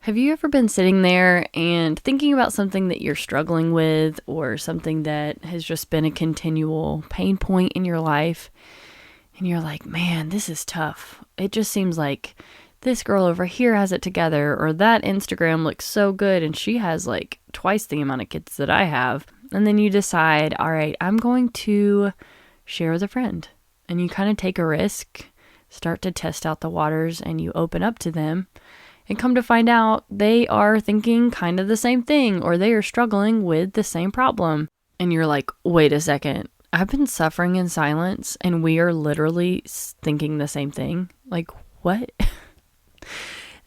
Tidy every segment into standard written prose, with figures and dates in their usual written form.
Have you ever been sitting there and thinking about something that you're struggling with or something that has just been a continual pain point in your life? And you're like, man, this is tough. It just seems like this girl over here has it together, or that Instagram looks so good and she has like twice the amount of kids that I have. And then you decide, all right, I'm going to share with a friend. And you kind of take a risk, start to test out the waters, and you open up to them. And come to find out, they are thinking kind of the same thing, or they are struggling with the same problem. And you're like, wait a second, I've been suffering in silence and we are literally thinking the same thing. Like, what?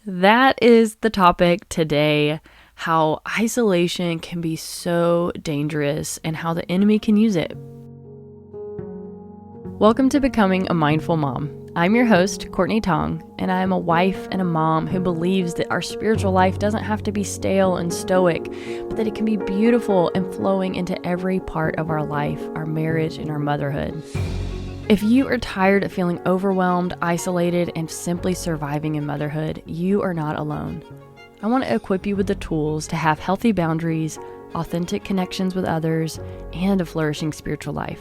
That is the topic today, how isolation can be so dangerous and how the enemy can use it. Welcome to Becoming a Mindful Mom. I'm your host, Courtney, and I am a wife and a mom who believes that our spiritual life doesn't have to be stale and stoic, but that it can be beautiful and flowing into every part of our life, our marriage, and our motherhood. If you are tired of feeling overwhelmed, isolated, and simply surviving in motherhood, you are not alone. I want to equip you with the tools to have healthy boundaries, authentic connections with others, and a flourishing spiritual life.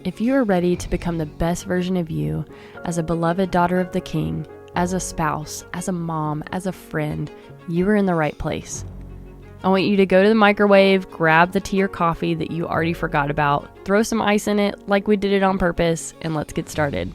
If you are ready to become the best version of you as a beloved daughter of the King, as a spouse, as a mom, as a friend, you are in the right place. I want you to go to the microwave, grab the tea or coffee that you already forgot about, throw some ice in it like we did it on purpose, and let's get started.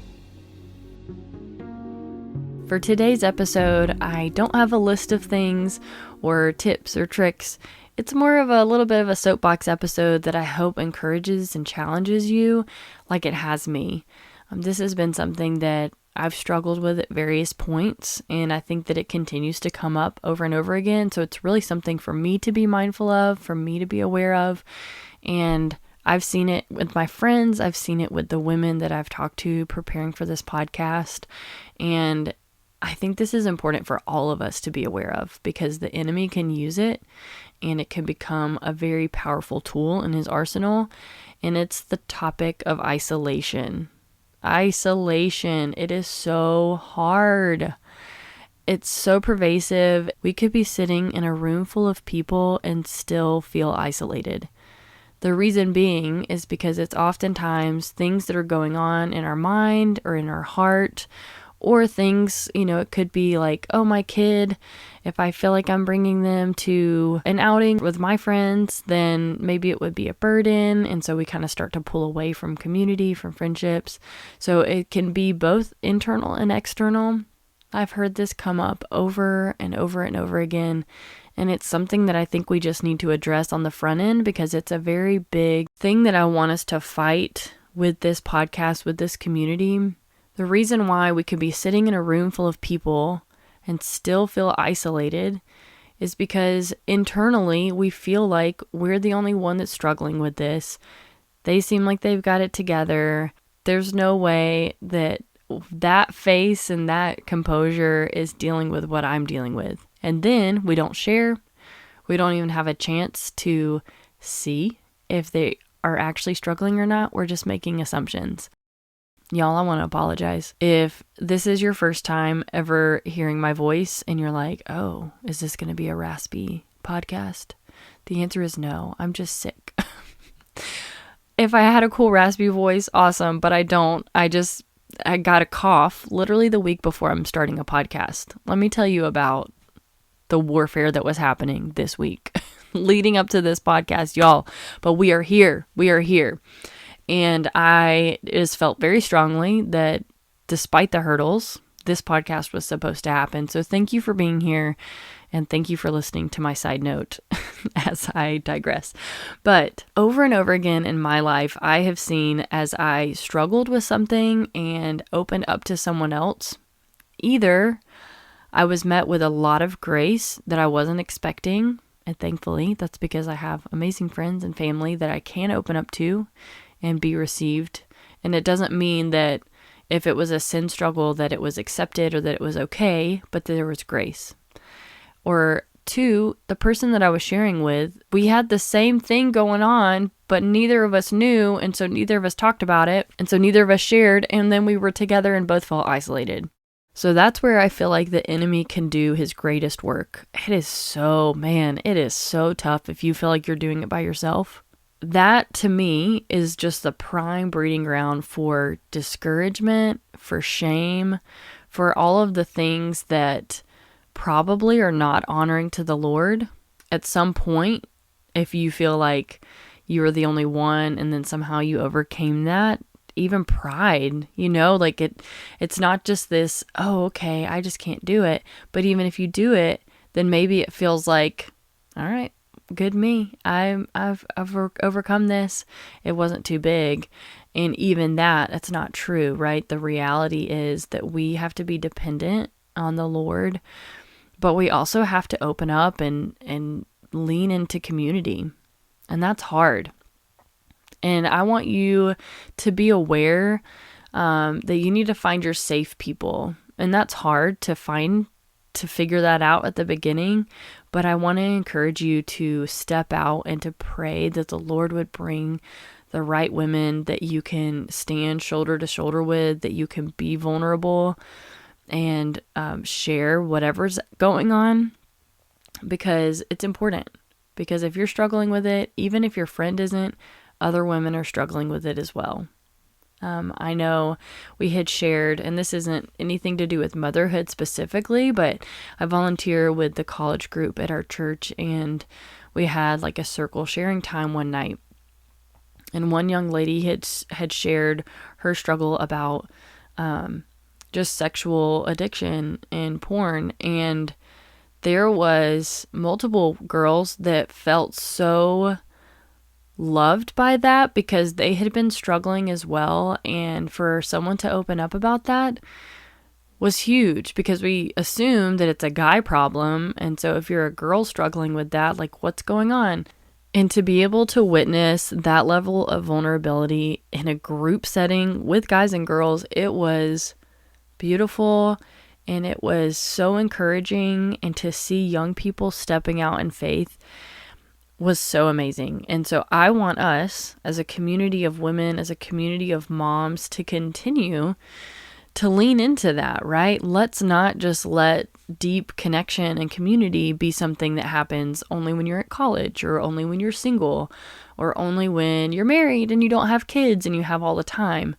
For today's episode, I don't have a list of things or tips or tricks. It's more of a little bit of a soapbox episode that I hope encourages and challenges you like it has me. This has been something that I've struggled with at various points, and I think that it continues to come up over and over again. So it's really something for me to be mindful of, for me to be aware of. And I've seen it with my friends. I've seen it with the women that I've talked to preparing for this podcast. And I think this is important for all of us to be aware of because the enemy can use it and it can become a very powerful tool in his arsenal. And it's the topic of isolation. Isolation. It is so hard. It's so pervasive. We could be sitting in a room full of people and still feel isolated. The reason being is because it's oftentimes things that are going on in our mind or in our heart, or things, it could be like, oh, my kid, if I feel like I'm bringing them to an outing with my friends, then maybe it would be a burden. And so we kind of start to pull away from community, from friendships. So it can be both internal and external. I've heard this come up over and over and over again. And it's something that I think we just need to address on the front end because it's a very big thing that I want us to fight with this podcast, with this community. The reason why we could be sitting in a room full of people and still feel isolated is because internally we feel like we're the only one that's struggling with this. They seem like they've got it together. There's no way that face and that composure is dealing with what I'm dealing with. And then we don't share. We don't even have a chance to see if they are actually struggling or not. We're just making assumptions. Y'all, I want to apologize. If this is your first time ever hearing my voice and you're like, oh, is this going to be a raspy podcast? The answer is no. I'm just sick. If I had a cool raspy voice, awesome, but I don't. I got a cough literally the week before I'm starting a podcast. Let me tell you about the warfare that was happening this week leading up to this podcast, y'all. But we are here. We are here. And I just felt very strongly that despite the hurdles, this podcast was supposed to happen. So thank you for being here. And thank you for listening to my side note as I digress. But over and over again in my life, I have seen as I struggled with something and opened up to someone else, either I was met with a lot of grace that I wasn't expecting. And thankfully, that's because I have amazing friends and family that I can open up to and be received. And it doesn't mean that if it was a sin struggle that it was accepted or that it was okay, but there was grace. Or two, the person that I was sharing with, we had the same thing going on, but neither of us knew, and so neither of us talked about it, and so neither of us shared, and then we were together and both felt isolated. So that's where I feel like the enemy can do his greatest work. It is so tough if you feel like you're doing it by yourself. That to me is just the prime breeding ground for discouragement, for shame, for all of the things that probably are not honoring to the Lord. At some point, if you feel like you were the only one and then somehow you overcame that, even pride, like it's not just this, oh, okay, I just can't do it. But even if you do it, then maybe it feels like, all right, good me. I've overcome this. It wasn't too big. And even that's not true, right? The reality is that we have to be dependent on the Lord, but we also have to open up and lean into community. And that's hard. And I want you to be aware that you need to find your safe people. And that's hard to figure that out at the beginning. But I want to encourage you to step out and to pray that the Lord would bring the right women that you can stand shoulder to shoulder with, that you can be vulnerable and share whatever's going on, because it's important. Because if you're struggling with it, even if your friend isn't, other women are struggling with it as well. I know we had shared, and this isn't anything to do with motherhood specifically, but I volunteer with the college group at our church, and we had like a circle sharing time one night. And one young lady had shared her struggle about just sexual addiction and porn, and there was multiple girls that felt so loved by that because they had been struggling as well. And for someone to open up about that was huge, because we assume that it's a guy problem. And so if you're a girl struggling with that, like, what's going on? And to be able to witness that level of vulnerability in a group setting with guys and girls, it was beautiful. And it was so encouraging. And to see young people stepping out in faith was so amazing. And so I want us as a community of women, as a community of moms, to continue to lean into that, right? Let's not just let deep connection and community be something that happens only when you're at college, or only when you're single, or only when you're married and you don't have kids and you have all the time.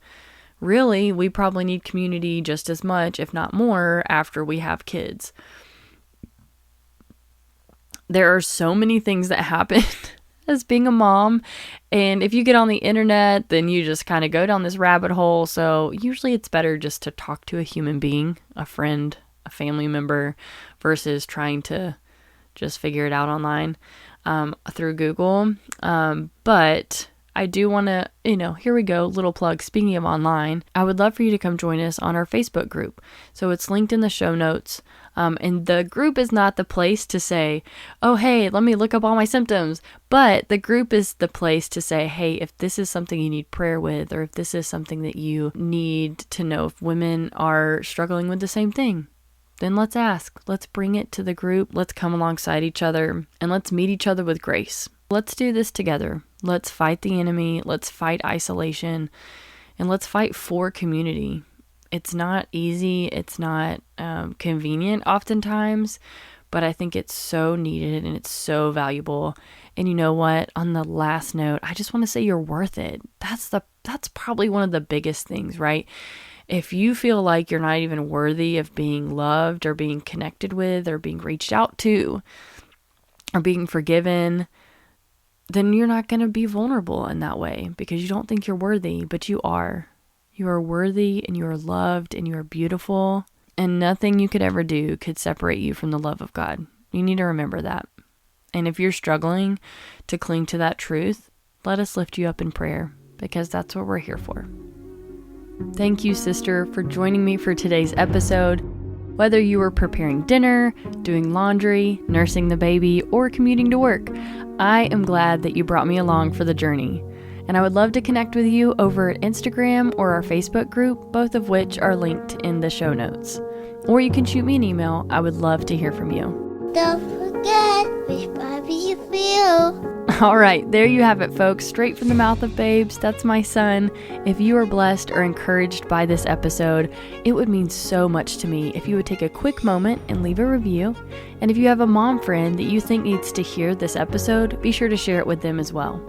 Really, we probably need community just as much, if not more, after we have kids. There are so many things that happen as being a mom. And if you get on the internet, then you just kind of go down this rabbit hole. So usually it's better just to talk to a human being, a friend, a family member, versus trying to just figure it out online through Google. But I do want to, here we go, little plug. Speaking of online, I would love for you to come join us on our Facebook group. So it's linked in the show notes. And the group is not the place to say, oh, hey, let me look up all my symptoms. But the group is the place to say, hey, if this is something you need prayer with, or if this is something that you need to know if women are struggling with the same thing, then let's ask. Let's bring it to the group. Let's come alongside each other, and let's meet each other with grace. Let's do this together. Let's fight the enemy. Let's fight isolation, and let's fight for community. It's not easy. It's not convenient oftentimes, but I think it's so needed and it's so valuable. And you know what? On the last note, I just want to say you're worth it. That's probably one of the biggest things, right? If you feel like you're not even worthy of being loved or being connected with or being reached out to or being forgiven, then you're not going to be vulnerable in that way because you don't think you're worthy, but you are. You are worthy and you are loved and you are beautiful, and nothing you could ever do could separate you from the love of God. You need to remember that. And if you're struggling to cling to that truth, let us lift you up in prayer, because that's what we're here for. Thank you, sister, for joining me for today's episode. Whether you were preparing dinner, doing laundry, nursing the baby, or commuting to work, I am glad that you brought me along for the journey. And I would love to connect with you over at Instagram or our Facebook group, both of which are linked in the show notes. Or you can shoot me an email. I would love to hear from you. Don't forget which Bobby you feel. All right, there you have it, folks. Straight from the mouth of babes. That's my son. If you are blessed or encouraged by this episode, it would mean so much to me if you would take a quick moment and leave a review. And if you have a mom friend that you think needs to hear this episode, be sure to share it with them as well.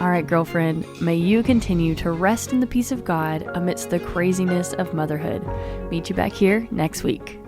All right, girlfriend, may you continue to rest in the peace of God amidst the craziness of motherhood. Meet you back here next week.